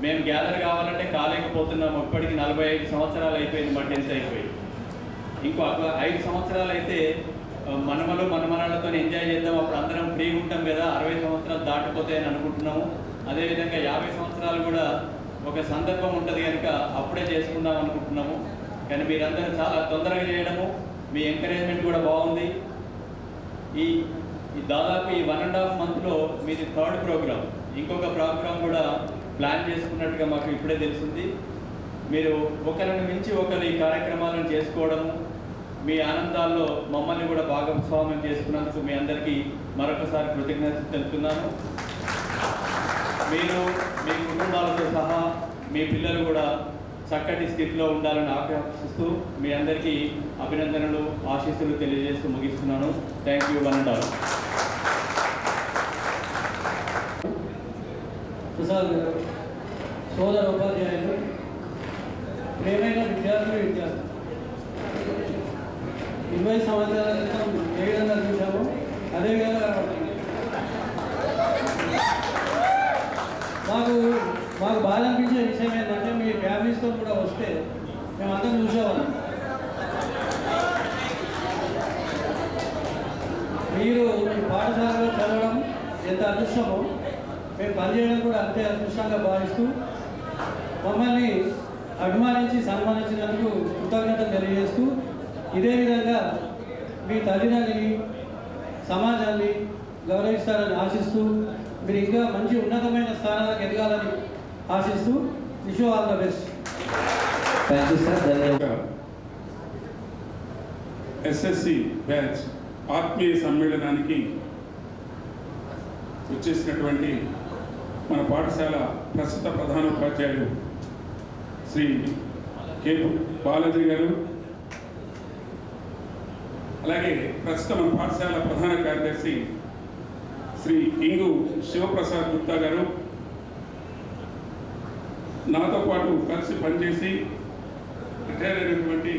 మేము గ్యాదర్ కావాలంటే కాలేకపోతున్నాము. ఇప్పటికి 45 సంవత్సరాలు అయిపోయింది, మా 10th అయిపోయి. ఇంకో 5 సంవత్సరాలు అయితే మనమలు మనమరాలతో ఎంజాయ్ చేద్దాం, అప్పుడు అందరం ఫ్రీగా ఉంటాం కదా. 60 సంవత్సరాలు దాటిపోతాయని అనుకుంటున్నాము. అదేవిధంగా 50 సంవత్సరాలు కూడా ఒక సందర్భం ఉంటుంది కనుక అప్పుడే చేసుకుందాం అనుకుంటున్నాము. కానీ మీరందరూ చాలా తొందరగా చేయడము, మీ ఎంకరేజ్మెంట్ కూడా బాగుంది. ఈ దాదాపు ఈ 1.5 మంత్లో మీది 3rd ప్రోగ్రామ్. ఇంకొక ప్రోగ్రామ్ కూడా ప్లాన్ చేసుకున్నట్టుగా మాకు ఇప్పుడే తెలిసింది. మీరు ఒకరిని మించి ఒకరు ఈ కార్యక్రమాలను చేసుకోవడము, మీ ఆనందాల్లో మమ్మల్ని కూడా భాగస్వామ్యం చేసుకున్నందుకు మీ అందరికీ మరొకసారి కృతజ్ఞతలు తెలుపుతున్నాను. మీరు మీ కుటుంబాలతో సహా మీ పిల్లలు కూడా చక్కటి స్థితిలో ఉండాలని ఆకాంక్షిస్తూ మీ అందరికీ అభినందనలు, ఆశీస్సులు తెలియజేస్తూ ముగిస్తున్నాను. Thank you. ప్రసాద్ గారు, సోదర ఉపాధ్యాయులు, ప్రేమైన విద్యార్థులు 20 సంవత్సరాల క్రితం ఏ విధంగా చూసామో అదే విధంగా మాకు బాధ అనిపించే విషయం ఏంటంటే మీ ఫ్యామిలీస్తో కూడా వస్తే మేమందరం చూసేవాళ్ళం. మీరు ఈ పాఠశాలలో చదవడం ఎంత అదృష్టమో మేము పనిచేయడం కూడా అంతే అదృష్టంగా భావిస్తూ మమ్మల్ని అభిమానించి సన్మానించినందుకు కృతజ్ఞతలు తెలియజేస్తూ, ఇదే విధంగా మీ తల్లిదండ్రులని సమాజాన్ని గౌరవిస్తారని ఆశిస్తూ మీరు ఇంకా మంచి ఉన్నతమైన స్థానాలకు ఎదగాలని ఆశిస్తూ wish you all the best. Thank you sir. ధన్యవాదాలు. ఎస్ఎస్సి బ్యాచ్ ఆత్మీయ సమ్మేళనానికి వచ్చేసినటువంటి మన పాఠశాల ప్రస్తుత ప్రధానోపాధ్యాయులు శ్రీ కె బాలాజీ గారు, అలాగే ప్రస్తుత మన పాఠశాల ప్రధాన కార్యదర్శి శ్రీ ఇంగు శివప్రసాద్ గుప్తా గారు, నాతో పాటు కలిసి పనిచేసి రిటైర్ అయినటువంటి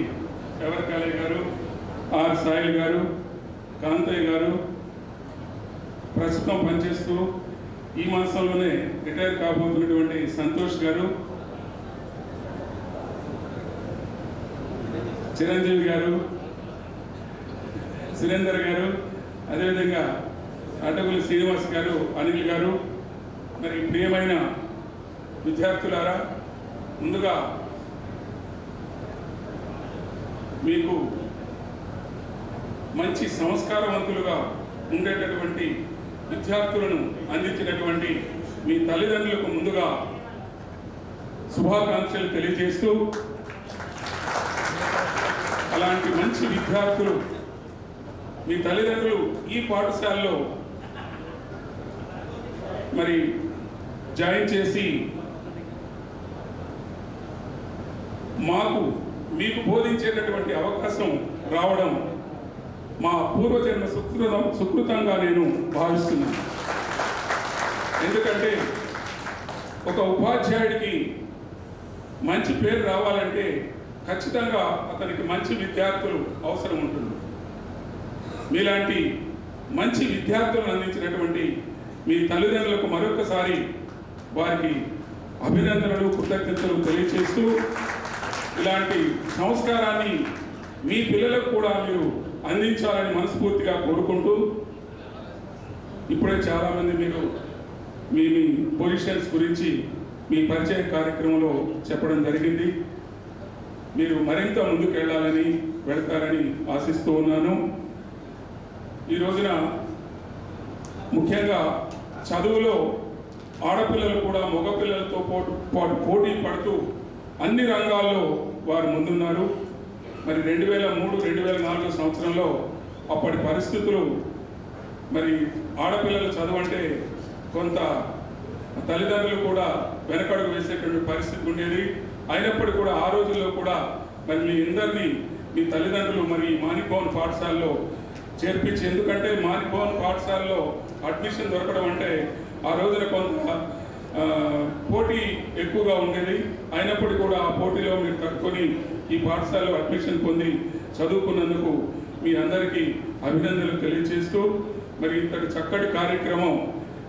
ఎవరికాలయ్య గారు, ఆర్ సాయిల్ గారు, కాంతయ్య గారు, ప్రస్తుతం పనిచేస్తూ ఈ మాసంలోనే రిటైర్ కాబోతున్నటువంటి సంతోష్ గారు, చిరంజీవి గారు, సురేందర్ గారు, అదేవిధంగా అడ్డగుల శ్రీనివాస్ గారు, అనిల్ గారు, మరి ప్రియమైన విద్యార్థులారా, ముందుగా మీకు మంచి సంస్కారవంతులుగా ఉండేటటువంటి విద్యార్థులను అందించినటువంటి మీ తల్లిదండ్రులకు ముందుగా శుభాకాంక్షలు తెలియజేస్తూ, అలాంటి మంచి విద్యార్థులు మీ తల్లిదండ్రులు ఈ పాఠశాలలో మరి జాయిన్ చేసి మీకు బోధించేటటువంటి అవకాశం రావడం మా పూర్వజన్మ సుకృతంగా నేను భావిస్తున్నాను. ఎందుకంటే ఒక ఉపాధ్యాయుడికి మంచి పేరు రావాలంటే ఖచ్చితంగా అతనికి మంచి విద్యార్థులు అవసరం ఉంటుంది. మీలాంటి మంచి విద్యార్థులను అందించినటువంటి మీ తల్లిదండ్రులకు మరొకసారి వారికి అభినందనలు, కృతజ్ఞతలు తెలియజేస్తూ, ఇలాంటి సంస్కారాన్ని మీ పిల్లలకు కూడా మీరు అందించాలని మనస్ఫూర్తిగా కోరుకుంటూ, ఇప్పుడే చాలామంది మీరు మీ పొజిషన్స్ గురించి మీ పరిచయ కార్యక్రమంలో చెప్పడం జరిగింది. మీరు మరింత ముందుకు వెళ్తారని ఆశిస్తూ ఉన్నాను. ఈ రోజున ముఖ్యంగా చదువులో ఆడపిల్లలు కూడా మగపిల్లలతో పాటు పోటీ పడుతూ అన్ని రంగాల్లో వారు ముందున్నారు. మరి 2003-2004 సంవత్సరంలో అప్పటి పరిస్థితులు, మరి ఆడపిల్లలు చదువు అంటే కొంత తల్లిదండ్రులు కూడా వెనకడుగు వేసేటువంటి పరిస్థితి ఉండేది. అయినప్పటికీ కూడా ఆ రోజుల్లో కూడా మరి మీ అందరినీ మీ తల్లిదండ్రులు మరి మాణిక్ పాఠశాలలో చేర్పించి, ఎందుకంటే మాణిక్ పాఠశాలలో అడ్మిషన్ దొరకడం అంటే ఆ రోజున కొంత పోటీ ఎక్కువగా ఉండేది. అయినప్పటికీ కూడా ఆ పోటీలో మీరు తట్టుకొని ఈ పాఠశాలలో అడ్మిషన్ పొంది చదువుకున్నందుకు మీ అందరికీ అభినందనలు తెలియజేస్తూ, మరి ఇంతటి చక్కటి కార్యక్రమం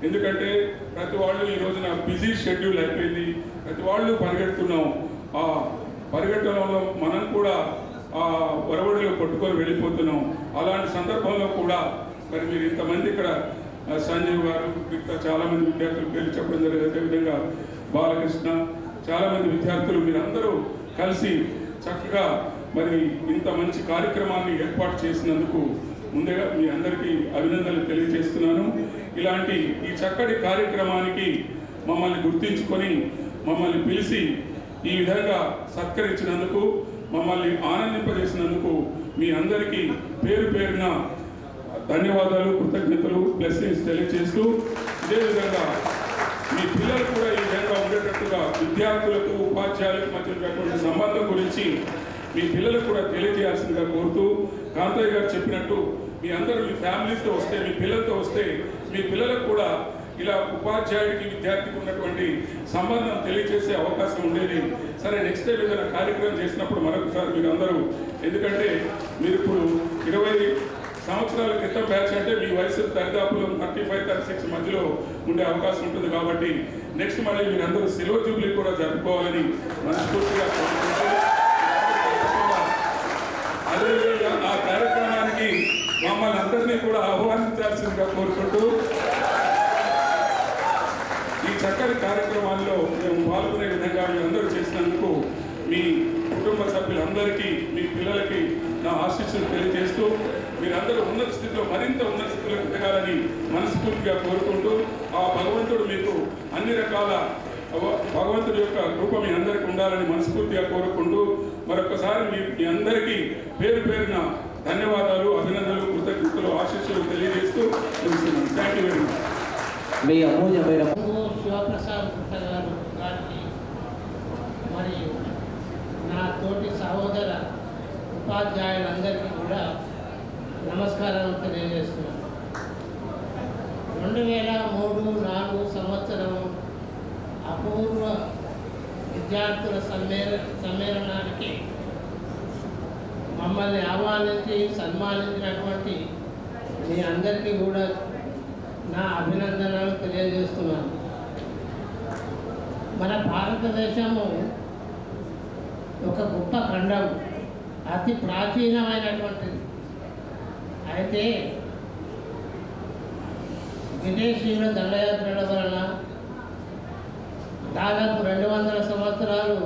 ఎందుకంటే ప్రతి వాళ్ళు ఈ రోజున బిజీ షెడ్యూల్ అయిపోయింది, ప్రతి వాళ్ళు పరిగెడుతున్నాం. ఆ పరిగెట్టడంలో మనం కూడా ఆ ఒరవడిలో కొట్టుకొని వెళ్ళిపోతున్నాం. అలాంటి సందర్భంలో కూడా మరి మీరు ఇంతమంది ఇక్కడ సంజీవ్ గారు ఇంకా చాలామంది విద్యార్థులు పేర్లు చెప్పడం జరిగింది, అదేవిధంగా బాలకృష్ణ, చాలామంది విద్యార్థులు మీరందరూ కలిసి చక్కగా మరి ఇంత మంచి కార్యక్రమాన్ని ఏర్పాటు చేసినందుకు ముందుగా మీ అందరికీ అభినందనలు తెలియజేస్తున్నాను. ఇలాంటి ఈ చక్కటి కార్యక్రమానికి మమ్మల్ని గుర్తించుకొని మమ్మల్ని పిలిచి ఈ విధంగా సత్కరించినందుకు, మమ్మల్ని ఆనందింపజేసినందుకు మీ అందరికీ పేరు పేరున ధన్యవాదాలు, కృతజ్ఞతలు, బ్లెస్సింగ్స్ తెలియజేస్తూ, ఇదే విధంగా మీ పిల్లలు కూడా ఈ విధంగా ఉండేటట్టుగా విద్యార్థులకు ఉపాధ్యాయులకు మధ్య ఉన్నటువంటి సంబంధం గురించి మీ పిల్లలకు కూడా తెలియజేయాల్సిందిగా కోరుతూ, కాంతయ్య గారు చెప్పినట్టు మీ అందరూ మీ ఫ్యామిలీస్తో వస్తే, మీ పిల్లలతో వస్తే మీ పిల్లలకు కూడా ఇలా ఉపాధ్యాయుడికి విద్యార్థికి ఉన్నటువంటి సంబంధం తెలియజేసే అవకాశం ఉండేది. సరే, నెక్స్ట్ టైం ఏదైనా కార్యక్రమం చేసినప్పుడు మరొకసారి మీరు అందరూ, ఎందుకంటే మీరు ఇప్పుడు 20 సంవత్సరాల క్రితం బ్యాచ్ అంటే మీ వయసు దరిదాపులో 35-36 మధ్యలో ఉండే అవకాశం ఉంటుంది. కాబట్టి నెక్స్ట్ మళ్ళీ మీరందరూ సిల్వర్ జూబ్లీ కూడా జరుపుకోవాలని మనస్ఫూర్తిగా కోరుకుంటూ, అదేవిధంగా ఆ కార్యక్రమానికి మమ్మల్ని అందరినీ కూడా ఆహ్వానించాల్సిందిగా కోరుకుంటూ, ఈ చక్కటి కార్యక్రమాల్లో మేము పాల్గొనే విధంగా మీరందరూ చేసినందుకు మీ కుటుంబ సభ్యులందరికీ, మీ పిల్లలకి నా ఆశీస్సులు తెలియజేస్తూ, మీరందరూ ఉన్నత స్థితిలో మరింత ఉన్నత స్థితిలో ఎదగాలని మనస్ఫూర్తిగా కోరుకుంటూ, ఆ భగవంతుడు మీకు అన్ని రకాల భగవంతుడి యొక్క కృప మీ అందరికీ ఉండాలని మనస్ఫూర్తిగా కోరుకుంటూ, మరొకసారి మీ అందరికీ పేరు పేరున ధన్యవాదాలు, అభినందనలు, కృతజ్ఞతలు, ఆశీస్సులు తెలియజేస్తూ ముగిస్తున్నాను. Thank you very much. మీ అమూల్యమైన శివప్రసాద్ గారికి మరియు నా తోటి సహోదర ఉపాధ్యాయులందరికీ కూడా నమస్కారాలు తెలియజేస్తున్నాను. 2003-04 సంవత్సరం అపూర్వ విద్యార్థుల సమ్మేళనానికి మమ్మల్ని ఆహ్వానించి సన్మానించినటువంటి మీ అందరికీ కూడా నా అభినందనలు తెలియజేస్తున్నాను. మన భారతదేశము ఒక గొప్ప ఖండం, అతి ప్రాచీనమైనటువంటిది. అయితే విదేశీయుల దండయాత్రల వలన దాదాపు 200 సంవత్సరాలు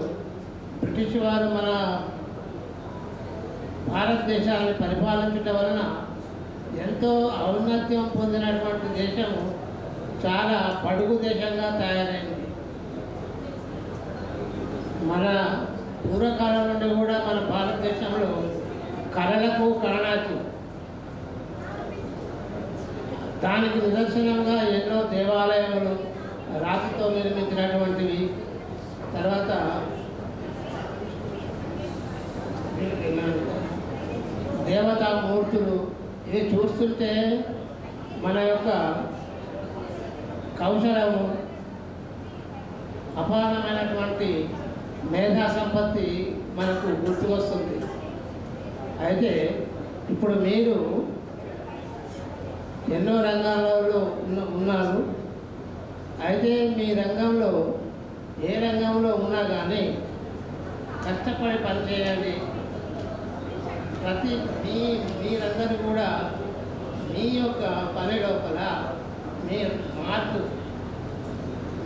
బ్రిటిష్ వారు మన భారతదేశాన్ని పరిపాలించడం వలన ఎంతో ఔన్నత్యం పొందినటువంటి దేశము చాలా పడుగు దేశంగా తయారైంది. మన పూర్వకాలం నుండి కూడా మన భారతదేశంలో కళలకు కళనాకు దానికి నిదర్శనంగా ఎన్నో దేవాలయాలు రాతితో నిర్మించినటువంటివి, తర్వాత దేవతామూర్తులు, ఇది చూస్తుంటే మన యొక్క కౌశలము, అపారమైనటువంటి మేధా సంపత్తి మనకు గుర్తుకొస్తుంది. అయితే ఇప్పుడు మీరు ఎన్నో రంగాలలో ఉన్నారు. అయితే మీ రంగంలో ఏ రంగంలో ఉన్నా కానీ కష్టపడి పనిచేయండి. మీరందరూ కూడా మీ యొక్క పని లోపల మీ మార్పు,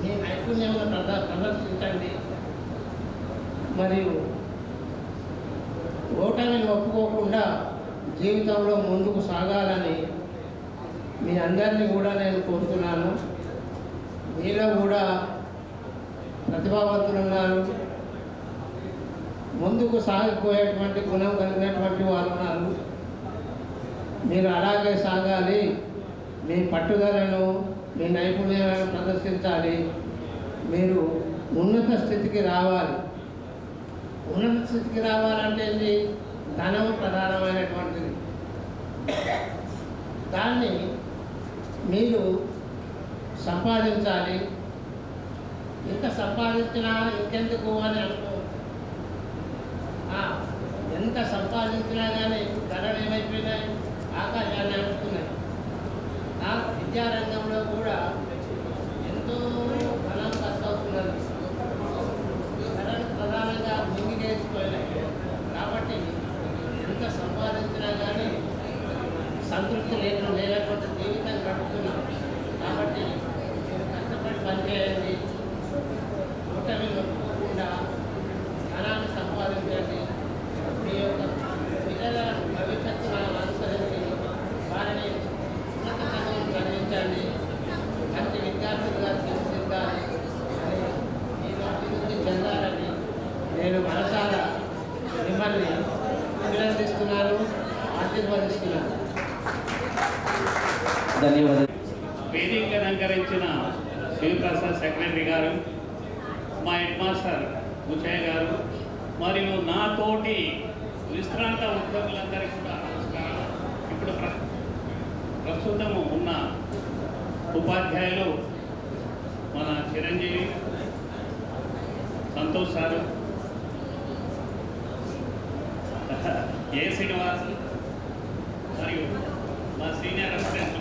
మీ నైపుణ్యంలో ప్రదర్శించండి. మరియు ఓటమిని ఒప్పుకోకుండా జీవితంలో ముందుకు సాగాలని మీ అందరినీ కూడా నేను కోరుతున్నాను. మీలో కూడా ప్రతిభావంతులు ఉన్నారు, ముందుకు సాగిపోయేటువంటి గుణం కలిగినటువంటి వాళ్ళు ఉన్నారు. మీరు అలాగే సాగాలి, మీ పట్టుదలను, మీ నైపుణ్యాలను ప్రదర్శించాలి. మీరు ఉన్నత స్థితికి రావాలి. ఉన్నత స్థితికి రావాలంటే ఏంటి? ధనం ప్రధానమైనటువంటిది. దాన్ని మీరు సంపాదించాలి. ఇంత సంపాదించినా ఇంకెందుకు అని అనుకో. ఎంత సంపాదించినా కానీ ధరలు ఏమైపోయినాయి, ఆకాశాన్ని అనుకున్నాయి. విద్యారంగంలో కూడా ఎంతో బలం కష్టవుతున్నారు. ప్రధానంగా మింగినేసిపోయినాయి. కాబట్టి ఎంత సంపాదించినా కానీ సంతృప్తి లేకపోతే జీవితం గడుపుతున్నాం. కాబట్టి మీరు కష్టపడి పనిచేయండి, ఓటమి నొప్పకుండా ధనాన్ని సంపాదించండి. మీ యొక్క పిల్లల భవిష్యత్తును అనుసరించి వారిని ఉన్నత చదువులు చదివించండి. మంచి విద్యార్థులుగా తీర్చిదిద్దాలి. మీరు అభివృద్ధి చెందాలని నేను మనసారా మిమ్మల్ని అభినందిస్తున్నాను, ఆశీర్వదిస్తున్నాను. ధన్యవాదాలు. వేదికను అలంకరించిన శివప్రసాద్ సెక్రటరీ గారు, మా హెడ్ మాస్టర్ బుచ్చయ్య గారు మరియు నాతోటి విశ్రాంత ఉద్యోగులందరికీ కూడా నమస్కారం. ఇప్పుడు ప్రస్తుతము ఉన్న ఉపాధ్యాయులు మన చిరంజీవి, సంతోష్ సారు, ఏ శ్రీనివాస్ మరియు మా సీనియర్ అసిస్టెంట్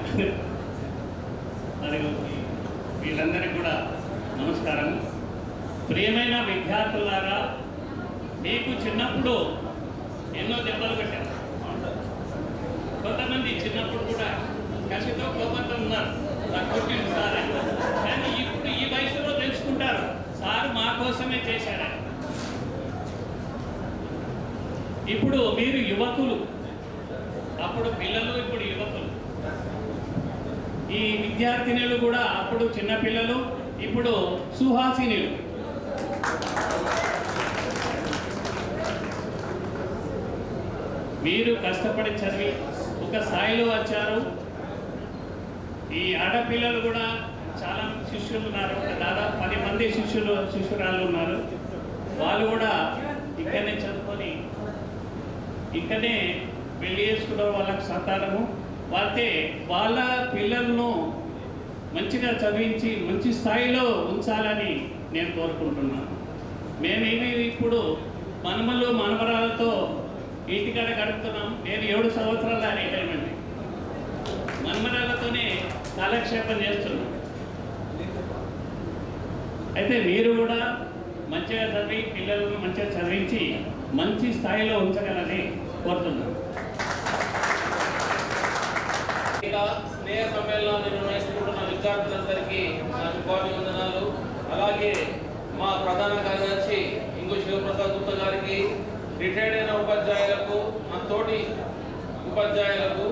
మరియు వీళ్ళందరికీ కూడా నమస్కారం. ప్రియమైన విద్యార్థులారా, మీకు చిన్నప్పుడు ఎన్నో దెబ్బలు పెట్టారు. కొంతమంది చిన్నప్పుడు కూడా కసితో కోపంతో ఉన్నారు, నాకు కొట్టిండు సార్ అని. కానీ ఇప్పుడు ఈ వయసులో తెలుసుకుంటారు సార్ మా కోసమే చేశారని. ఇప్పుడు మీరు యువకులు, అప్పుడు పిల్లలు, ఇప్పుడు యువకులు. ఈ విద్యార్థినులు కూడా అప్పుడు చిన్నపిల్లలు, ఇప్పుడు సుహాసినులు. మీరు కష్టపడి చదివి ఒక స్థాయిలో వచ్చారు. ఈ ఆడపిల్లలు కూడా చాలా శిష్యులు ఉన్నారు, దాదాపు 10 మంది శిష్యురాళ్ళు ఉన్నారు. వాళ్ళు కూడా ఇక్కడనే చదువుకొని ఇక్కడనే పెళ్లి చేసుకున్న వాళ్ళకి సంతానము వాళ్ళే వాళ్ళ పిల్లలను మంచిగా చదివించి మంచి స్థాయిలో ఉంచాలని నేను కోరుకుంటున్నాను. మేమేమి ఇప్పుడు మనమలు మనవరాలతో ఇంటికాడ గడుపుతున్నాం. నేను 7 సంవత్సరాల రిటైర్మెంట్, మనమరాలతోనే కాలక్షేపం చేస్తున్నాం. అయితే మీరు కూడా మంచిగా చదివి పిల్లలను మంచిగా చదివించి మంచి స్థాయిలో ఉంచగలని కోరుతున్నాను. స్నేహ సమ్మేళనాన్ని నిర్వహిస్తున్న విద్యార్థులందరికీ నా శుభాభివందనాలు. అలాగే మా ప్రధాన కార్యదర్శి ఇంకో శివప్రసాద్ గుప్తా గారికి, రిటైర్డ్ అయిన ఉపాధ్యాయులకు, మా తోటి ఉపాధ్యాయులకు,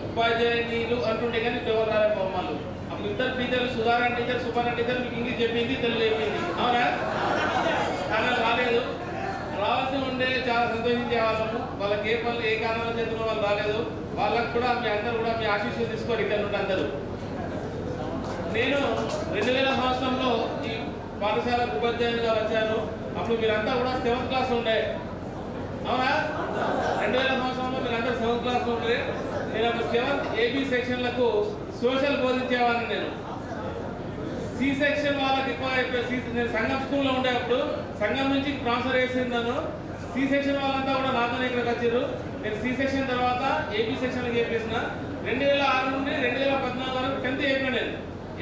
ఉపాధ్యాయులు అంటుంటే కానీ ఎవరు రాలే బొమ్మలు. అప్పుడు ఇద్దరు టీచర్లు, సుధారణ టీచర్, సుపర్ణ టీచర్ మీకు ఇంగ్లీష్ చెప్పింది, తెలుగు చెప్పింది, అవునా? కానీ రాలేదు. రావాల్సి ఉండే చాలా సంతోషించే వాళ్ళము. వాళ్ళకి ఏ పనులు ఏ కారణాల చేతుల్లో వాళ్ళు రాలేదు. వాళ్ళకు కూడా మీ అందరూ కూడా మీ ఆశీస్సులు తీసుకోరు ఇక్కడ నుండి అందరూ. నేను 2000 సంవత్సరంలో ఈ పాఠశాలకు ఉపాధ్యాయులుగా వచ్చాను. అప్పుడు మీరంతా కూడా 7th క్లాస్ ఉండే, అవునా? 2000 సంవత్సరంలో మీరందరూ 7th క్లాస్ ఉండే. నేను అప్పుడు 7th AB సెక్షన్లకు సోషల్ బోధించేవాడిని. నేను C సెక్షన్ వాళ్ళకి ఎక్కువ అయిపోయి, నేను సంఘం స్కూల్లో ఉండే అప్పుడు సంఘం నుంచి ట్రాన్స్ఫర్ చేసిందాను. C సెక్షన్ వాళ్ళంతా కూడా నాతోనే ఇక్కడికి వచ్చారు. నేను C సెక్షన్ తర్వాత AB సెక్షన్కి చేసిన 2006 నుండి 2014 వరకు 10th చెప్పిన నేను.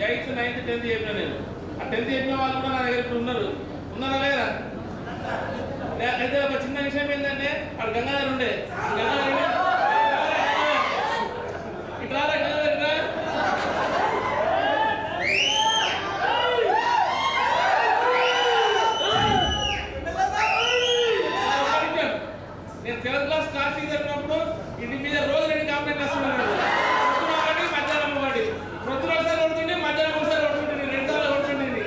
8th, 9th, 10th చెప్పిన నేను. ఆ 10th చెప్పిన వాళ్ళు కూడా నా దగ్గర ఇప్పుడు ఉన్నారా లేదా? అయితే ఒక చిన్న విషయం ఏంటంటే, అక్కడ గంగాధర్ ఉండే, ఇట్లా గంగాధర్ ఇట్లా నేను 7th క్లాస్ క్లాస్ జరిగినప్పుడు ఇంటి మీద రోజు 2 కంప్లైంట్లు వస్తున్నాను. పొద్దున ఒకటి, మధ్యాహ్నం ఒకటి. ప్రొద్దున ఒకసారి కొడుతుండే, మధ్యాహ్నం ఒకసారి కొడుతుంటే 2 సార్లు కొడుతుండేది.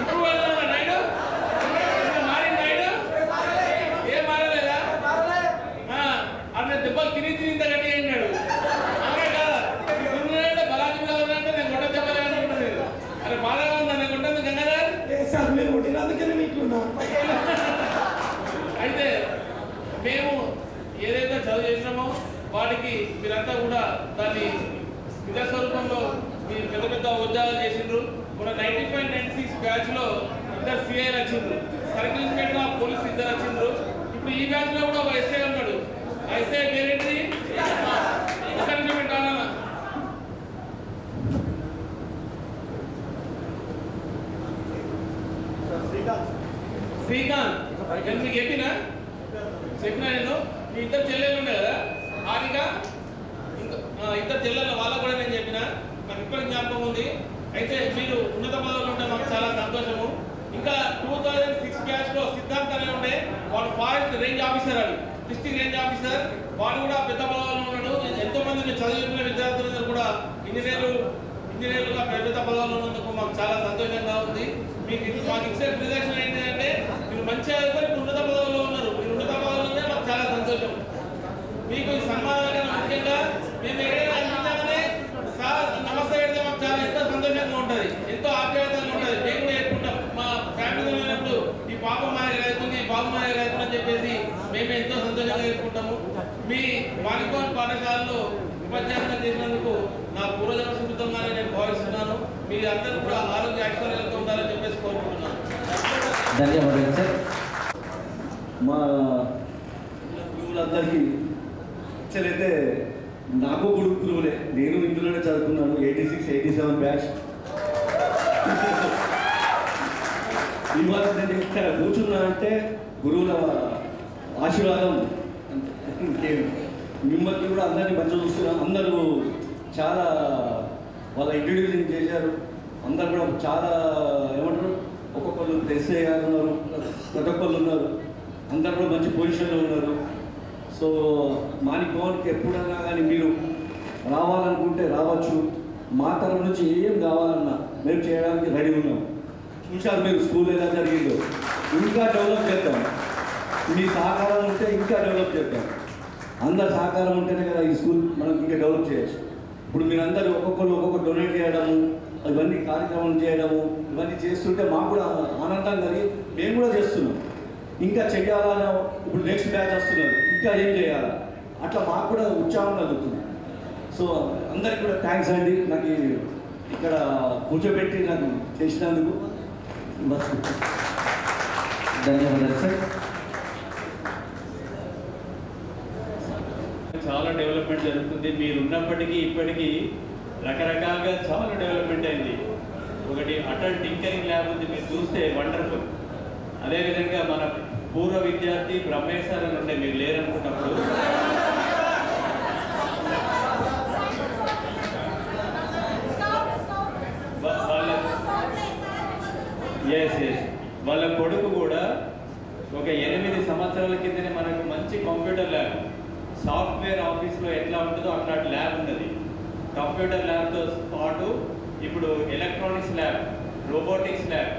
ఇప్పుడు వెళ్తున్నా నాయుడు, మారింది నాయుడు, ఏం మారలేదా? అన్న దెబ్బలు తిని ఇంత గట్టి అయినాడు. అవునా కదా? బలాజీ అంటే నేను కొట్ట దెబ్బలే అనుకుంటుంది. అరే బాధగా ఉందా నేను కొట్టదు గంగాధర్? అయితే మేము ఏదైతే చదువు చేసినామో వాటికి మీరంతా కూడా దాన్ని నిజస్వరూపంలో మీరు పెద్ద పెద్ద ఉద్యోగాలు చేసిండ్రు. మన 95-96 బ్యాచ్లో 2 CIలు వచ్చిండ్రు, సర్కిల్ ఇన్స్పెక్టర్, పోలీసు 2 వచ్చిండ్రు. ఇప్పుడు ఈ బ్యాచ్లో కూడా ఒక ఎస్ఐ ఉన్నాడు. ఆ ఎస్ఐ పేరేంటి? ఒక నిమిషం పెట్టాలన్నా. శ్రీకాంత్ నేను మీకు చెప్పినా నేను మీ ఇద్దరు చెల్లెలు ఉండే కదా హారిక ఇద్దరు చెల్లెళ్ళ వాళ్ళకు కూడా నేను చెప్పిన నాకు ఇప్పటికి జ్ఞాపకం ఉంది. అయితే మీరు ఉన్నత పదవులు ఉంటే మాకు చాలా సంతోషము. ఇంకా 2006 బ్యాచ్ లో సిద్ధార్థ్ అనే ఉండే వాడు ఫారెస్ట్ రేంజ్ ఆఫీసర్, అది డిస్ట్రిక్ట్ రేంజ్ ఆఫీసర్, వాడు కూడా పెద్ద పదవుల్లో ఉన్నాడు. ఎంతో మంది చదివిన విద్యార్థులందరూ కూడా ఇంజనీర్లుగా పెద్ద పదవుల్లో ఉన్నందుకు మాకు చాలా సంతోషంగా ఉంది. మాకు ఇచ్చే ప్రిజెక్షన్ ఏంటంటే మీరు మంచి చదువుకొని ఉన్నత పదవుల్లో ఉన్నారు. మీరు ఉన్నత పదవుల్లోనే మాకు చాలా సంతోషం. మీకు ఈ సన్మానం ముఖ్యంగా మేము ఎక్కడైనా అనిపించామనే సార్ నమస్తే పెడితే మాకు చాలా ఎంతో సంతోషంగా ఉంటుంది, ఎంతో ఆప్యాయతంగా ఉంటుంది. మేము కూడా చెప్పుకుంటాం మా ఫ్యామిలీలో వెళ్ళినప్పుడు ఈ పాపం మాయ రైతుంది, ఈ బాబు మాయ రైతుంది అని చెప్పేసి మేము ఎంతో సంతోషంగా చెప్పుకుంటాము. మీ మాణికోన్ పాఠశాలలో ఉపాధ్యాయులుగా చేసినందుకు నా పూర్వజన్మ సుకృతంగానే నేను భావిస్తున్నాను. మీ అందరూ కూడా ఆరోగ్య ఐశ్వర్యాలతో ఉండాలని చెప్పేసి కోరుకుంటున్నాను. ధన్యవాదాలు సార్. మా గురువులందరికీ అయితే నాకు గురువులే, నేను ఇందులోనే చదువుకున్నాను. 86, 87 బ్యాచ్. ఇవాళ నేను ఇక్కడ కూర్చున్నా అంటే గురువుల ఆశీర్వాదం. మిమ్మల్ని కూడా అందరినీ మంచిగా చూస్తున్నాను. అందరూ చాలా వాళ్ళ ఇంట్రడ్యూసింగ్ చేశారు. అందరు కూడా చాలా ఏమంటారు, ఒక్కొక్కరు ఎస్ఐ గారు ఉన్నారు, ప్రతి ఒక్కళ్ళు ఉన్నారు, అందరు కూడా మంచి పొజిషన్లో ఉన్నారు. సో మాణికోన్కి ఎప్పుడైనా కానీ మీరు రావాలనుకుంటే రావచ్చు. మా తరఫు నుంచి ఏం కావాలన్నా మేము చేయడానికి రెడీ ఉన్నాం. చూశారు మీరు స్కూల్ ఎలా జరిగిందో, ఇంకా డెవలప్ చేద్దాం. మీ సహకారం ఉంటే ఇంకా డెవలప్ చేద్దాం. అందరు సహకారం ఉంటేనే కదా ఈ స్కూల్ మనం ఇంకా డెవలప్ చేయొచ్చు. ఇప్పుడు మీరందరూ ఒక్కొక్కరు డొనేట్ చేయడము, ఇవన్నీ కార్యక్రమాలు చేయడము, ఇవన్నీ చేస్తుంటే మాకు కూడా ఆనందం కలిగి మేము కూడా చేస్తున్నాం. ఇంకా చెయ్యాలని ఇప్పుడు నెక్స్ట్ బ్యాచ్ వస్తున్నారు, ఇంకా ఏం చేయాలి, అట్లా మాకు కూడా ఉత్సాహం కలుగుతుంది. సో అందరికి కూడా థ్యాంక్స్ అండి, నాకు ఇక్కడ కూర్చోబెట్టి నాకు చేసినందుకు. ధన్యవాదాలు సార్. చాలా డెవలప్మెంట్ జరుగుతుంది. మీరు ఉన్నప్పటికీ ఇప్పటికీ రకరకాలుగా చాలా డెవలప్మెంట్ అయింది. ఒకటి అటల్ టింకరింగ్ ల్యాబ్ ఉంది, మీరు చూస్తే వండర్ఫుల్. అదేవిధంగా మన పూర్వ విద్యార్థి బ్రహ్మేశ్వర్ అని ఉండే, మీరు లేరనుకున్నప్పుడు వాళ్ళ కొడుకు కూడా ఒక 8 సంవత్సరాల కిందనే మనకు మంచి కంప్యూటర్ ల్యాబ్, సాఫ్ట్వేర్ ఆఫీస్లో ఎట్లా ఉంటుందో అట్లాంటి ల్యాబ్ ఉన్నది. కంప్యూటర్ ల్యాబ్తో పాటు ఇప్పుడు ఎలక్ట్రానిక్స్ ల్యాబ్, రోబోటిక్స్ ల్యాబ్.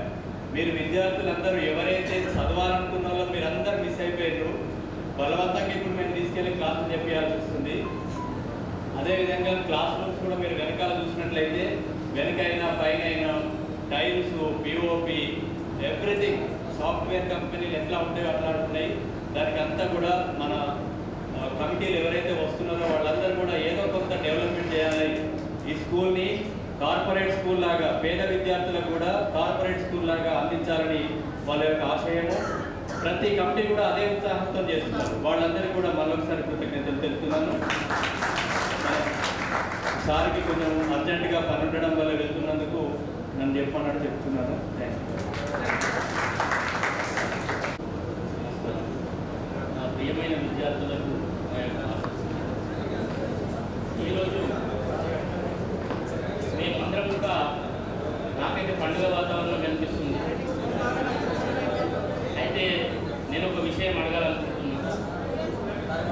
మీరు విద్యార్థులందరూ ఎవరైతే చదవాలనుకున్నారో మీరందరూ మిస్ అయిపోయారు. బలవంతంగా ఇప్పుడు మేము తీసుకెళ్ళి క్లాసులు చెప్పాల్సి వస్తుంది. అదేవిధంగా క్లాస్ రూమ్స్ కూడా మీరు వెనకాల చూసినట్లయితే వెనకైనా పైన అయినా టైల్స్, పిఓపి, ఎవ్రీథింగ్ సాఫ్ట్వేర్ కంపెనీలు ఎట్లా ఉంటాయో అట్లా ఉంటున్నాయి. దానికి అంతా కూడా మన కమిటీలు ఎవరైతే వస్తున్నారో వాళ్ళందరూ కూడా ఏదో కొంత డెవలప్మెంట్ చేయాలి. ఈ స్కూల్ని కార్పొరేట్ స్కూల్ లాగా, పేద విద్యార్థులకు కూడా కార్పొరేట్ స్కూల్ లాగా అందించాలని వాళ్ళ యొక్క ఆశయము. ప్రతి కమిటీ కూడా అదే ఉత్సాహంతో చేస్తున్నారు. వాళ్ళందరికీ కూడా మరొకసారి కృతజ్ఞతలు తెలుపుతున్నాను. సార్కి కొంచెం అర్జెంటుగా పని ఉండడం వల్ల వెళ్తున్నందుకు నన్ను చెప్పన్నట్టు చెప్తున్నాను. నా ప్రియమైన విద్యార్థులకు ఈరోజు మేమందరం కూడా, నాకైతే పండుగ వాతావరణం కనిపిస్తుంది. అయితే నేను ఒక విషయం అడగాలనుకుంటున్నాను.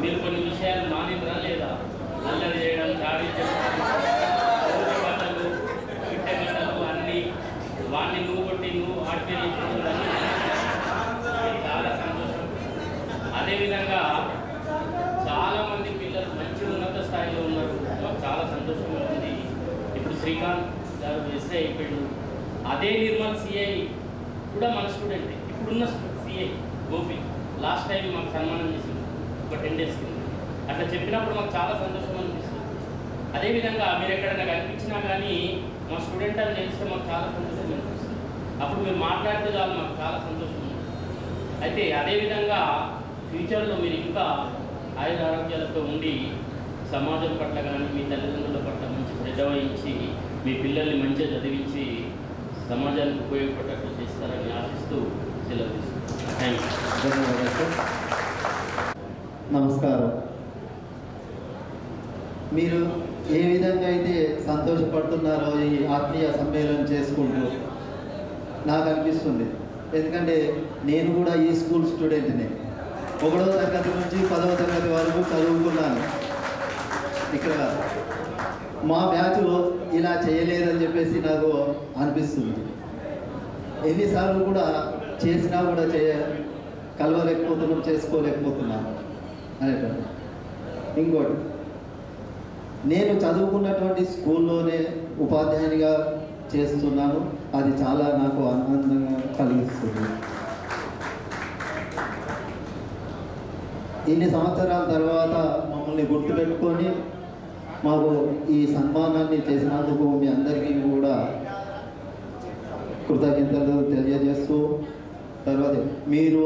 మీరు కొన్ని విషయాలు మానిందా లేదా? అల్లరి చేయడం, దాడి చేయడం, బట్టలు, పిట్టగట్టలు అన్నీ, వాడిని నువ్వు కొట్టి నువ్వు ఆడిపోయి చాలా సంతోషం. అదేవిధంగా చాలామంది పిల్లలు మంచి ఉన్నత స్థాయిలో ఉన్నారు, మాకు చాలా సంతోషంగా ఉంది. ఇప్పుడు శ్రీకాంత్ గారు ఎస్ఐ అయిపోయాడు. అదే నిర్మల్ సిఐ కూడా మన స్టూడెంటే, ఇప్పుడున్న సిఐ గోపి లాస్ట్ టైం మాకు సన్మానం చేసింది ఒక 10 days కింద. అట్లా చెప్పినప్పుడు మాకు చాలా సంతోషం అనిపిస్తుంది. అదేవిధంగా మీరు ఎక్కడైనా కనిపించినా కానీ మా స్టూడెంట్ అని తెలిస్తే మాకు చాలా సంతోషం అనిపిస్తుంది. అప్పుడు మీరు మాట్లాడితే చాలు మాకు చాలా సంతోషం ఉంది. అయితే అదేవిధంగా ఫ్యూచర్లో మీరు ఇంకా ఆయుధ ఆరోగ్యాలతో ఉండి సమాజం పట్ల కానీ మీ తల్లిదండ్రుల పట్ల మంచి శ్రద్ధ వహించి మీ పిల్లల్ని మంచిగా చదివించి సమాజానికి ఉపయోగపడేటట్లు చేస్తారని ఆశిస్తూ సెలవు తీసుకుంటాను. Thank you. ధన్యవాదాలు సార్. నమస్కారం. మీరు ఏ విధంగా అయితే సంతోషపడుతున్నారో ఈ ఆత్మీయ సమ్మేళనం చేసుకుంటూ నాకు అనిపిస్తుంది. ఎందుకంటే నేను కూడా ఈ స్కూల్ స్టూడెంట్ని. 1వ తరగతి నుంచి 10వ తరగతి వరకు చదువుకున్నాను ఇక్కడ. మా బ్యాచ్ ఇలా చేయలేదని చెప్పేసి నాకు అనిపిస్తుంది. ఎన్నిసార్లు కూడా చేసినా కూడా కలవలేకపోతున్నాం, చేసుకోలేకపోతున్నాను అనేటువంటి. ఇంకోటి, నేను చదువుకున్నటువంటి స్కూల్లోనే ఉపాధ్యాయునిగా చేస్తున్నాను. అది చాలా నాకు ఆనందంగా కలిగిస్తుంది. ఇన్ని సంవత్సరాల తర్వాత మమ్మల్ని గుర్తుపెట్టుకొని మాకు ఈ సన్మానాన్ని చేసినందుకు మీ అందరికీ కూడా కృతజ్ఞతలు తెలియజేస్తూ, తర్వాత మీరు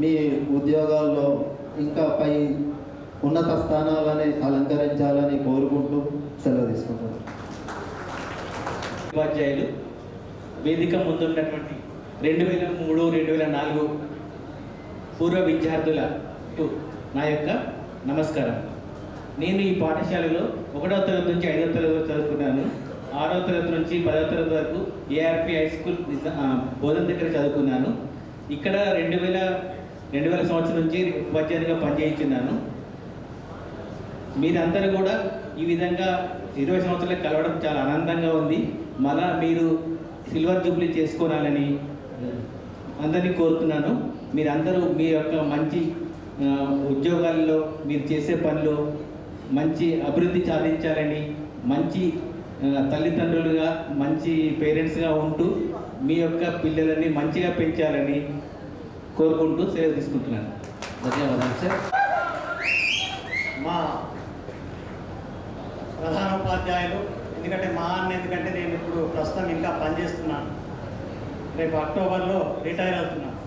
మీ ఉద్యోగాల్లో ఇంకా పై ఉన్నత స్థానాలని అలంకరించాలని కోరుకుంటూ సెలవు తీసుకుంటున్నాను. ఉపాధ్యాయులు, వేదిక ముందున్నటువంటి 2003, 2004 పూర్వ విద్యార్థులకు నా యొక్క నమస్కారం. నేను ఈ పాఠశాలలో 1వ తరగతి నుంచి 5వ తరగతి వరకు చదువుకున్నాను. 6వ తరగతి నుంచి 10వ తరగతి వరకు ఏఆర్పి హై స్కూల్ బోధన దగ్గర చదువుకున్నాను. ఇక్కడ 2000 సంవత్సరం నుంచి ఉపాధ్యాయునిగా పనిచేయించున్నాను. మీరందరూ కూడా ఈ విధంగా 20 సంవత్సరాలకు కలవడం చాలా ఆనందంగా ఉంది. మళ్ళా మీరు సిల్వర్ జూబ్లీ చేసుకోవాలని అందరినీ కోరుతున్నాను. మీరందరూ మీ యొక్క మంచి ఉద్యోగాల్లో మీరు చేసే పనిలో మంచి అభివృద్ధి సాధించాలని, మంచి తల్లిదండ్రులుగా, మంచి పేరెంట్స్గా ఉంటూ మీ యొక్క పిల్లలని మంచిగా పెంచాలని కోరుకుంటూ సెలవు తీసుకుంటున్నాను. ధన్యవాదాలు సార్. మా ప్రధానోపాధ్యాయులు, ఎందుకంటే ఎందుకంటే నేను ఇప్పుడు ప్రస్తుతం ఇంకా పనిచేస్తున్నాను. రేపు అక్టోబర్లో రిటైర్ అవుతున్నాను.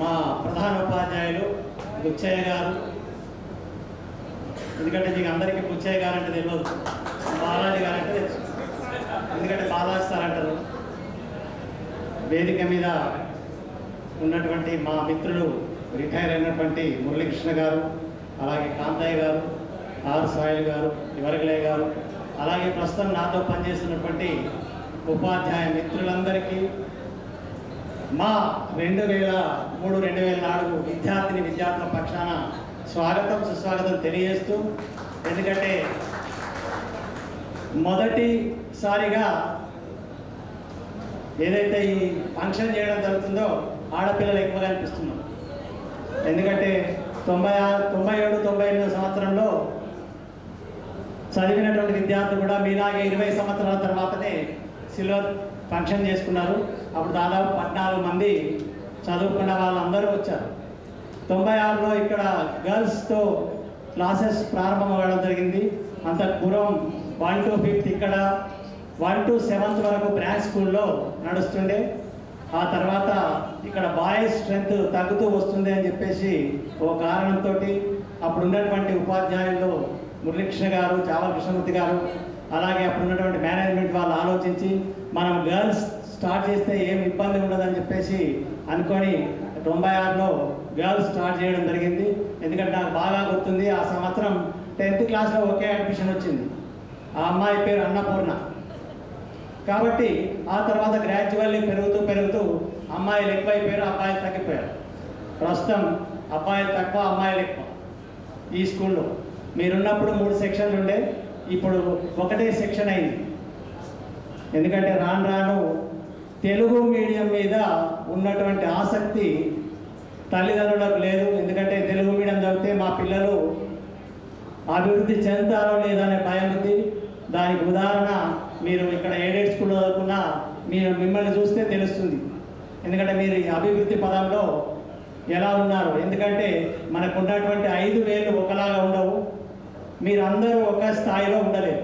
మా ప్రధానోపాధ్యాయులు బుచ్చయ్య గారు, ఎందుకంటే మీకు అందరికీ బుచ్చయ్య గారు అంటే తెలియదు, బాలాజీ గారు అంటే తెలుసు. ఎందుకంటే బాలాజీ సార్ అంటారు. వేదిక మీద ఉన్నటువంటి మా మిత్రులు రిటైర్ అయినటువంటి మురళీకృష్ణ గారు, అలాగే కాంతయ్య గారు, ఆర్ సాయిల్ గారు, యువరగలయ్య గారు, అలాగే ప్రస్తుతం నాతో పనిచేస్తున్నటువంటి ఉపాధ్యాయ మిత్రులందరికీ మా 2003, 2004 విద్యార్థుల పక్షాన స్వాగతం, సుస్వాగతం తెలియజేస్తూ, ఎందుకంటే మొదటిసారిగా ఏదైతే ఈ ఫంక్షన్ చేయడం జరుగుతుందో ఆడపిల్లలు ఎక్కువగా అనిపిస్తున్నారు. ఎందుకంటే 97, 98 సంవత్సరంలో చదివినటువంటి విద్యార్థులు కూడా మీలాగే 20 సంవత్సరాల తర్వాతనే సిల్వర్ ఫంక్షన్ చేసుకున్నారు. అప్పుడు దాదాపు 14 మంది చదువుకున్న వాళ్ళందరూ వచ్చారు. 96లో ఇక్కడ గర్ల్స్తో క్లాసెస్ ప్రారంభం అవ్వడం జరిగింది. అంత పూర్వం 1 to 5th ఇక్కడ, 1 to 7th వరకు బ్రాంచ్ స్కూల్లో నడుస్తుండే. ఆ తర్వాత ఇక్కడ బాయ్స్ స్ట్రెంత్ తగ్గుతూ వస్తుంది అని చెప్పేసి ఓ కారణంతో అప్పుడు ఉన్నటువంటి ఉపాధ్యాయులు మురళీకృష్ణ గారు, చావల కృష్ణమూర్తి గారు, అలాగే అప్పుడు ఉన్నటువంటి మేనేజ్మెంట్ వాళ్ళు ఆలోచించి మనం గర్ల్స్ స్టార్ట్ చేస్తే ఏం ఇబ్బంది ఉండదని చెప్పేసి అనుకొని 96లో గర్ల్స్ స్టార్ట్ చేయడం జరిగింది. ఎందుకంటే నాకు బాగా గుర్తుంది, ఆ సంవత్సరం 10th క్లాస్లో ఒకే అడ్మిషన్ వచ్చింది. ఆ అమ్మాయి పేరు అన్నపూర్ణ. కాబట్టి ఆ తర్వాత గ్రాడ్యువల్లీ పెరుగుతూ అమ్మాయిలు ఎక్కువైపోయారు, అబ్బాయిలు తగ్గిపోయారు. ప్రస్తుతం అబ్బాయిలు తక్కువ, అమ్మాయిలు ఎక్కువ. ఈ స్కూల్లో మీరున్నప్పుడు 3 సెక్షన్లు ఉండే, ఇప్పుడు ఒకటే సెక్షన్ అయింది. ఎందుకంటే రాను తెలుగు మీడియం మీద ఉన్నటువంటి ఆసక్తి తల్లిదండ్రులకు లేదు. ఎందుకంటే తెలుగు మీడియం చదివితే మా పిల్లలు అభివృద్ధి చెందుతారో లేదనే భయం ఉంది. దానికి ఉదాహరణ మీరు ఇక్కడ ఎయిడెడ్ స్కూల్లో చదువుకున్నా మిమ్మల్ని చూస్తే తెలుస్తుంది. ఎందుకంటే మీరు ఈ అభివృద్ధి పదంలో ఎలా ఉన్నారు. ఎందుకంటే మనకు ఉన్నటువంటి 5 వేలు ఒకలాగా ఉండవు. మీరందరూ ఒక స్థాయిలో ఉండలేరు.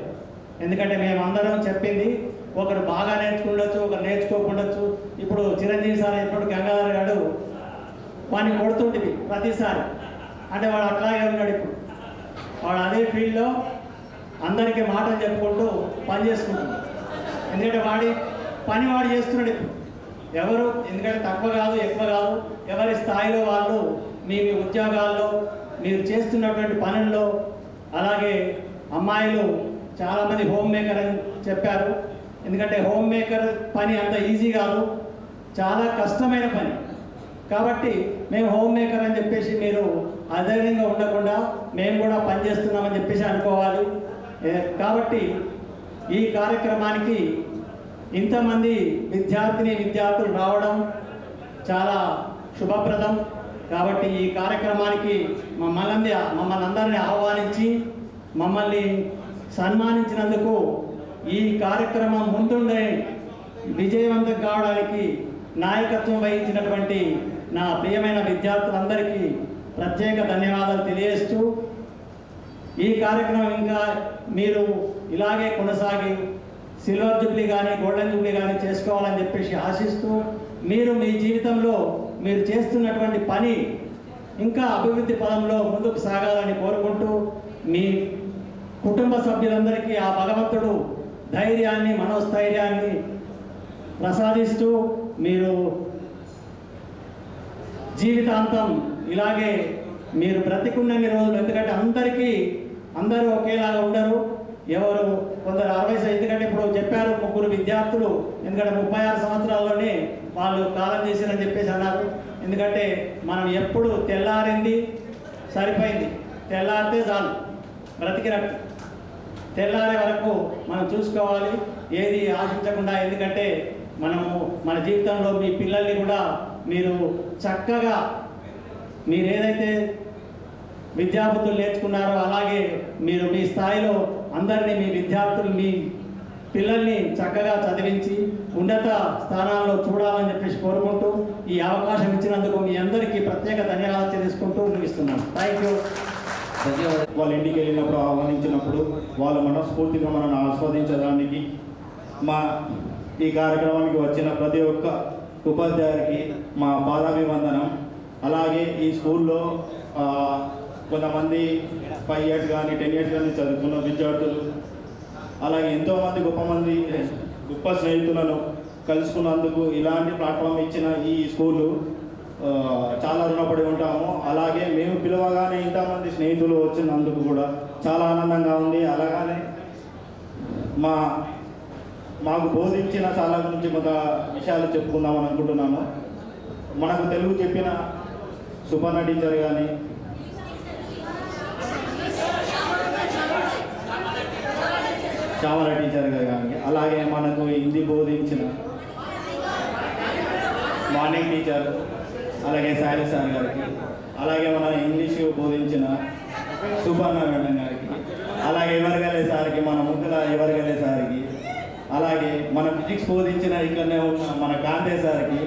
ఎందుకంటే మేమందరం చెప్పింది, ఒకరు బాగా నేర్చుకుండొచ్చు, ఒకరు నేర్చుకోకుండొచ్చు. ఇప్పుడు చిరంజీవి సార్ ఎప్పుడు గంగాధర్ గారు వాడిని కొడుతుంటివి ప్రతిసారి, అంటే వాడు అట్లాగే ఉన్నాడు. ఇప్పుడు వాడు అదే ఫీల్డ్లో అందరికీ మాటలు చెప్పుకుంటూ పని చేసుకుంటున్నాడు. ఎందుకంటే వాడి పని వాడు చేస్తున్నాడు. ఇప్పుడు ఎవరు ఎందుకంటే తక్కువ కాదు ఎక్కువ కాదు, ఎవరి స్థాయిలో వాళ్ళు మీ మీ ఉద్యోగాల్లో మీరు చేస్తున్నటువంటి పనుల్లో, అలాగే అమ్మాయిలు చాలామంది హోమ్ మేకర్ అని చెప్పారు. ఎందుకంటే హోమ్ మేకర్ పని అంత ఈజీ కాదు, చాలా కష్టమైన పని. కాబట్టి మేము హోమ్ మేకర్ అని చెప్పేసి మీరు అధైర్యంగా ఉండకుండా మేము కూడా పనిచేస్తున్నామని చెప్పేసి అనుకోవాలి. కాబట్టి ఈ కార్యక్రమానికి ఇంతమంది విద్యార్థులు రావడం చాలా శుభప్రదం. కాబట్టి ఈ కార్యక్రమానికి మమ్మల్ని అందరినీ ఆహ్వానించి మమ్మల్ని సన్మానించినందుకు, ఈ కార్యక్రమం ముందుండే విజయవంతం కావడానికి నాయకత్వం వహించినటువంటి నా ప్రియమైన విద్యార్థులందరికీ ప్రత్యేక ధన్యవాదాలు తెలియజేస్తూ, ఈ కార్యక్రమం ఇంకా మీరు ఇలాగే కొనసాగి సిల్వర్ జూబ్లీ కానీ గోల్డెన్ జూబ్లీ కానీ చేసుకోవాలని చెప్పేసి ఆశిస్తూ, మీరు మీ జీవితంలో మీరు చేస్తున్నటువంటి పని ఇంకా అభివృద్ధి పదంలో ముందుకు సాగాలని కోరుకుంటూ, మీ కుటుంబ సభ్యులందరికీ ఆ భగవంతుడు ధైర్యాన్ని మనోస్థైర్యాన్ని ప్రసాదిస్తూ మీరు జీవితాంతం ఇలాగే మీరు బ్రతికున్నన్ని రోజులు, ఎందుకంటే అందరూ ఒకేలాగా ఉండరు. ఎవరు కొందరు 60 ఎందుకంటే ఇప్పుడు చెప్పారు 3 విద్యార్థులు, ఎందుకంటే 36 సంవత్సరాల్లోనే వాళ్ళు కాలం చేశారని చెప్పేసి అన్నారు. ఎందుకంటే మనం ఎప్పుడు తెల్లారింది సరిపోయింది, తెల్లారితే చాలు బ్రతికినట్టు, తెల్లారే వరకు మనం చూసుకోవాలి, ఏది ఆశించకుండా. ఎందుకంటే మనము మన జీవితంలో మీ పిల్లల్ని కూడా మీరు చక్కగా మీరు ఏదైతే విద్యాబుద్ధులు నేర్చుకున్నారో అలాగే మీరు మీ స్థాయిలో అందరినీ మీ విద్యార్థులు మీ పిల్లల్ని చక్కగా చదివించి ఉన్నత స్థానాల్లో చూడాలని చెప్పేసి కోరుకుంటూ, ఈ అవకాశం ఇచ్చినందుకు మీ అందరికీ ప్రత్యేక ధన్యవాదాలు తెలుసుకుంటూ ముగిస్తున్నాను. Thank you. వాళ్ళ ఇంటికి వెళ్ళినప్పుడు ఆహ్వానించినప్పుడు వాళ్ళు మనస్ఫూర్తిగా మనల్ని ఆస్వాదించడానికి మా ఈ కార్యక్రమానికి వచ్చిన ప్రతి ఒక్క ఉపాధ్యాయుడికి మా పాదాభివందనం. అలాగే ఈ స్కూల్లో కొంతమంది 5 years కానీ 10 years కానీ చదువుకున్న విద్యార్థులు, అలాగే ఎంతోమంది గొప్ప స్నేహితులను కలుసుకున్నందుకు ఇలాంటి ప్లాట్ఫామ్ ఇచ్చిన ఈ స్కూలు చాలా రుణపడి ఉంటాము. అలాగే మేము పిలవగానే ఇంతమంది స్నేహితులు వచ్చినందుకు కూడా చాలా ఆనందంగా ఉంది. అలాగనే మాకు బోధించిన చాలా గురించి కొంత విషయాలు చెప్పుకుందామని అనుకుంటున్నాను. మనకు తెలుగు చెప్పిన సుపర్ణ టీచర్ కానీ, శ్యామల టీచర్ కానీ, అలాగే మనకు హిందీ బోధించిన మార్నింగ్ టీచర్, అలాగే సాయి సార్ గారికి, అలాగే మన ఇంగ్లీష్ బోధించిన సుపర్ణ మేడం గారికి, అలాగే ఎవరిగలే సార్కి, మన ముగ్గుల ఎవరిగలే సార్కి, అలాగే మన ఫిజిక్స్ బోధించిన ఇక్కడనే ఉన్న మన కాంతే సార్కి,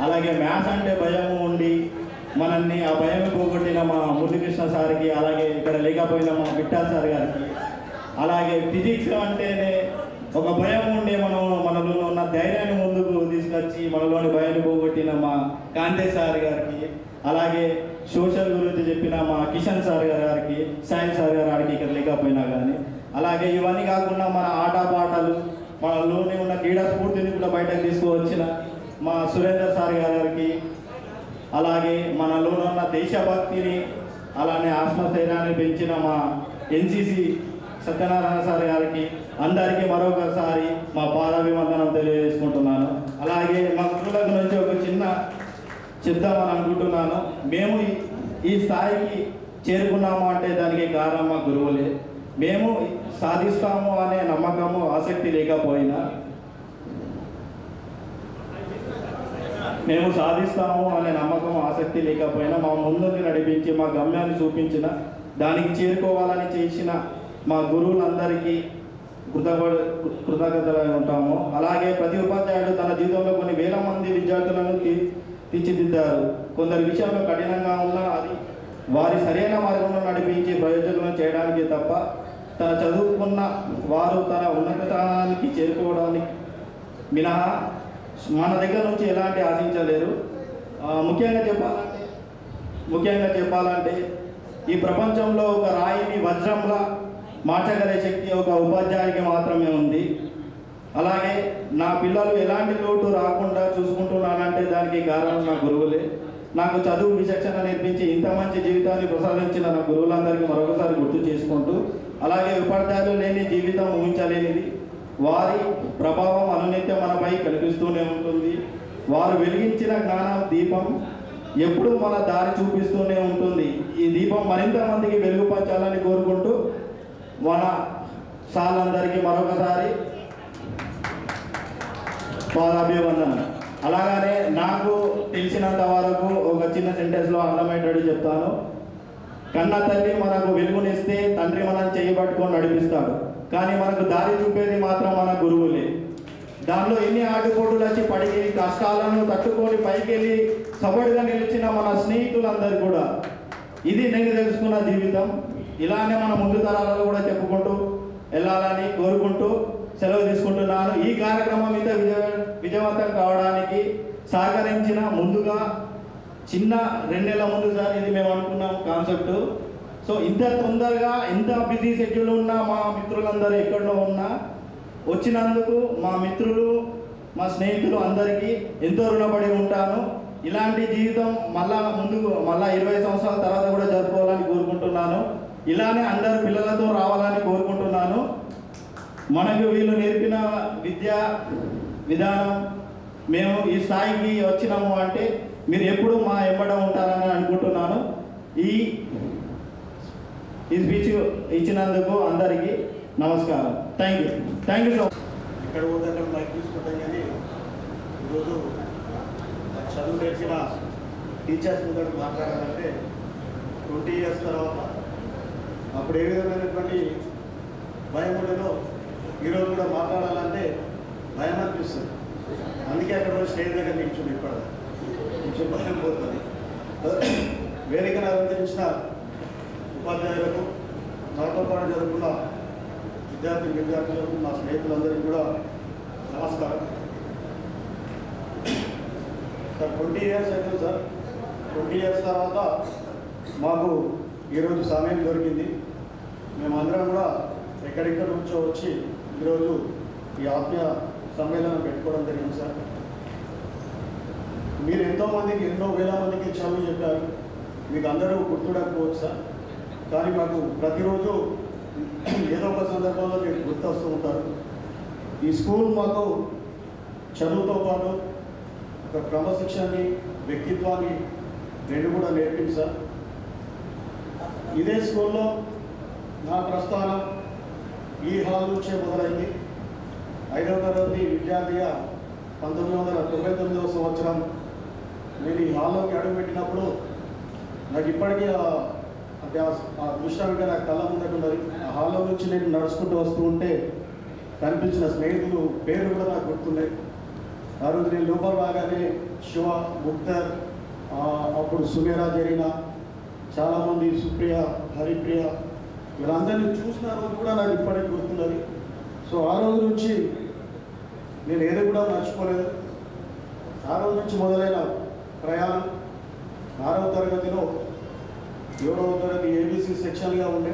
అలాగే మ్యాథ్స్ అంటే భయం ఉండి మనల్ని ఆ భయం పోగొట్టిన మా మురళీకృష్ణ సార్కి, అలాగే ఇక్కడ లేకపోయిన మా విఠల్ సార్ గారికి, అలాగే ఫిజిక్స్ అంటేనే ఒక భయం ఉండి మనలో ఉన్న ధైర్యాన్ని ముందుకు తీసుకొచ్చి మనలోని భయాన్ని పోగొట్టిన మా కాంతే సార్ గారికి, అలాగే సోషల్ గురించి చెప్పిన మా కిషన్ సార్ గారికి, సైన్స్ సార్ గారికి ఇక్కడ లేకపోయినా కానీ, అలాగే ఇవన్నీ కాకుండా మన ఆటపాటలు మనలోని ఉన్న క్రీడా స్ఫూర్తిని కూడా బయటకు తీసుకువచ్చిన మా సురేందర్ సార్ గారికి, అలాగే మనలో ఉన్న దేశభక్తిని అలానే ఆత్మస్థైర్యాన్ని పెంచిన మా ఎన్సిసి సత్యనారాయణ సార్ గారికి అందరికీ మరొకసారి మా పాదాభివందనం తెలియజేసుకుంటున్నాను. అలాగే మా గురువుల నుంచి ఒక చిన్న చెప్దామని అనుకుంటున్నాను. మేము ఈ స్థాయికి చేరుకున్నాము అంటే దానికి కారణం మా గురువులే. మేము సాధిస్తాము అనే నమ్మకము ఆసక్తి లేకపోయినా మా ముందుకు నడిపించి మా గమ్యాన్ని చూపించిన దానికి చేరుకోవాలని చేసిన మా గురువులందరికీ కృతజ్ఞతలై ఉంటాము. అలాగే ప్రతి ఉపాధ్యాయుడు తన జీవితంలో కొన్ని వేల మంది విద్యార్థులను తీర్చిదిద్దారు. కొందరి విషయంలో కఠినంగా ఉన్నా అది వారి సరైన మార్గంలో నడిపించి ప్రయోజనం చేయడానికి తప్ప తన చదువుకున్న వారు తన ఉన్నత స్థానానికి చేరుకోవడానికి మినహా మన దగ్గర నుంచి ఎలాంటి ఆశించలేరు. ముఖ్యంగా చెప్పాలంటే ఈ ప్రపంచంలో ఒక రాయిని వజ్రంలా మార్చగలే శక్తి ఒక ఉపాధ్యాయునికి మాత్రమే ఉంది. అలాగే నా పిల్లలు ఎలాంటి లోటు రాకుండా చూసుకుంటున్నానంటే దానికి కారణం నా గురువులే. నాకు చదువు విచక్షణ నేర్పించి ఇంత మంచి జీవితాన్ని ప్రసాదించిన నా గురువులందరికీ మరొకసారి గుర్తు చేసుకుంటూ, అలాగే ఉపాధ్యాయులు లేని జీవితం ఊహించలేనిది. వారి ప్రభావం అనునిత్యం మనపై కనిపిస్తూనే ఉంటుంది. వారు వెలిగించిన జ్ఞాన దీపం ఎప్పుడూ మన దారి చూపిస్తూనే ఉంటుంది. ఈ దీపం మరింత మందికి వెలుగు పంచాలని కోరుకుంటూ మన సార్లందరికీ మరొకసారి పాదాభివందనం. అలాగనే నాకు తెలిసినంత వరకు ఒక చిన్న సెంటెన్స్లో అర్థమయ్యేటట్టు చెప్తాను. కన్న తల్లి మనకు వెలుగునిస్తే తండ్రి మనం చేయబట్టుకొని నడిపిస్తాడు, కానీ మనకు దారి చూపేది మాత్రం మన గురువులే. దానిలో ఎన్ని ఆటుపోటులు వచ్చి పడికి కష్టాలను తట్టుకొని పైకెళ్ళి సపోర్ట్గా నిలిచిన మన స్నేహితులందరూ కూడా ఇది నేను తెలుసుకున్న జీవితం. ఇలానే మన ముందు తరాలలో కూడా చెప్పుకుంటూ వెళ్ళాలని కోరుకుంటూ సెలవు తీసుకుంటున్నాను. ఈ కార్యక్రమం ఇంత విజయవంతం కావడానికి సహకరించిన ముందుగా చిన్న 2 నెలల ముందు సార్ ఇది మేము అనుకున్నాం కాన్సెప్ట్. సో ఇంత తొందరగా ఎంత బిజీ షెడ్యూల్ ఉన్నా మా మిత్రులందరూ ఎక్కడో ఉన్నా వచ్చినందుకు మా మిత్రులు మా స్నేహితులు అందరికీ ఎంతో రుణపడి ఉంటాను. ఇలాంటి జీవితం మళ్ళా 20 సంవత్సరాల తర్వాత కూడా జరుపుకోవాలని కోరుకుంటున్నాను. ఇలానే అందరు పిల్లలతో రావాలని కోరుకుంటున్నాను. మనకు వీళ్ళు నేర్పిన విద్యా విధానం మేము ఈ స్థాయికి వచ్చినాము అంటే మీరు ఎప్పుడు మా ఎంబడ ఉంటారని అనుకుంటున్నాను. ఈ స్పీచ్ ఇచ్చినందుకు అందరికీ నమస్కారం. Thank you so much. ఇక్కడ పోతే మైక్ తీసుకుంటాం కానీ ఈరోజు చదువు నేర్చిన టీచర్స్ ముందు మాట్లాడాలంటే 20 years తర్వాత అప్పుడు ఏ విధమైనటువంటి భయం ఉండదో ఈరోజు కూడా మాట్లాడాలంటే భయం అనిపిస్తుంది. అందుకే అక్కడ స్టేజ్ దగ్గర నిల్చుంది. ఇప్పుడు కొంచెం భయం పోతుంది. వేదికను అలంకరించిన ఉపాధ్యాయులకు, నాతో పాటు జరుగుతున్న విద్యార్థులకు, మా స్నేహితులందరికీ కూడా నమస్కారం. సార్ 20 years అయితే సార్ 20 years తర్వాత మాకు ఈరోజు సమయం దొరికింది. మేమందరం కూడా ఎక్కడెక్కడ నుంచో వచ్చి ఈరోజు ఈ ఆత్మీయ సమ్మేళనం పెట్టుకోవడం జరిగింది సార్. మీరు ఎంతోమందికి ఎన్నో వేల మందికి చదువు చెప్పారు. మీకు అందరూ గుర్తుండకపోవచ్చు సార్, కానీ మాకు ప్రతిరోజు ఏదో ఒక సందర్భంలో మీరు గుర్తొస్తూ ఉంటారు. ఈ స్కూల్ మాకు చదువుతో పాటు ఒక క్రమశిక్షణని, వ్యక్తిత్వాన్ని రెండు కూడా నేర్పింది సార్. ఇదే స్కూల్లో నా ప్రస్థానం ఈ హాల్ నుంచే మొదలైంది. 5వ తరగతి విద్యార్థిగా 1999వ సంవత్సరం నేను ఈ హాల్లోకి అడుగుపెట్టినప్పుడు నాకు ఇప్పటికీ అంటే ఆ దృశ్యం ఇంకా నాకు కళ్ళ ముందుకున్నది. ఆ హాల్లో నుంచి నేను నడుచుకుంటూ వస్తూ ఉంటే కనిపించిన స్నేహితులు పేరు కూడా నాకు గుర్తున్నాయి. ఆ రోజు నేను లోపల రాగానే శివ, ముక్తర్, అప్పుడు సుమేరా జరిగిన చాలామంది, సుప్రియ, హరిప్రియ, వీళ్ళందరినీ చూసిన రోజు కూడా నాకు ఇప్పటికీ గుర్తున్నది. సో ఆ రోజు నుంచి నేను ఏదో కూడా మర్చిపోలేదు. ఆ రోజు నుంచి మొదలైన ప్రయాణం 6వ తరగతిలో 7వ తరగతి ఏబీసీ సెక్షన్గా ఉండే.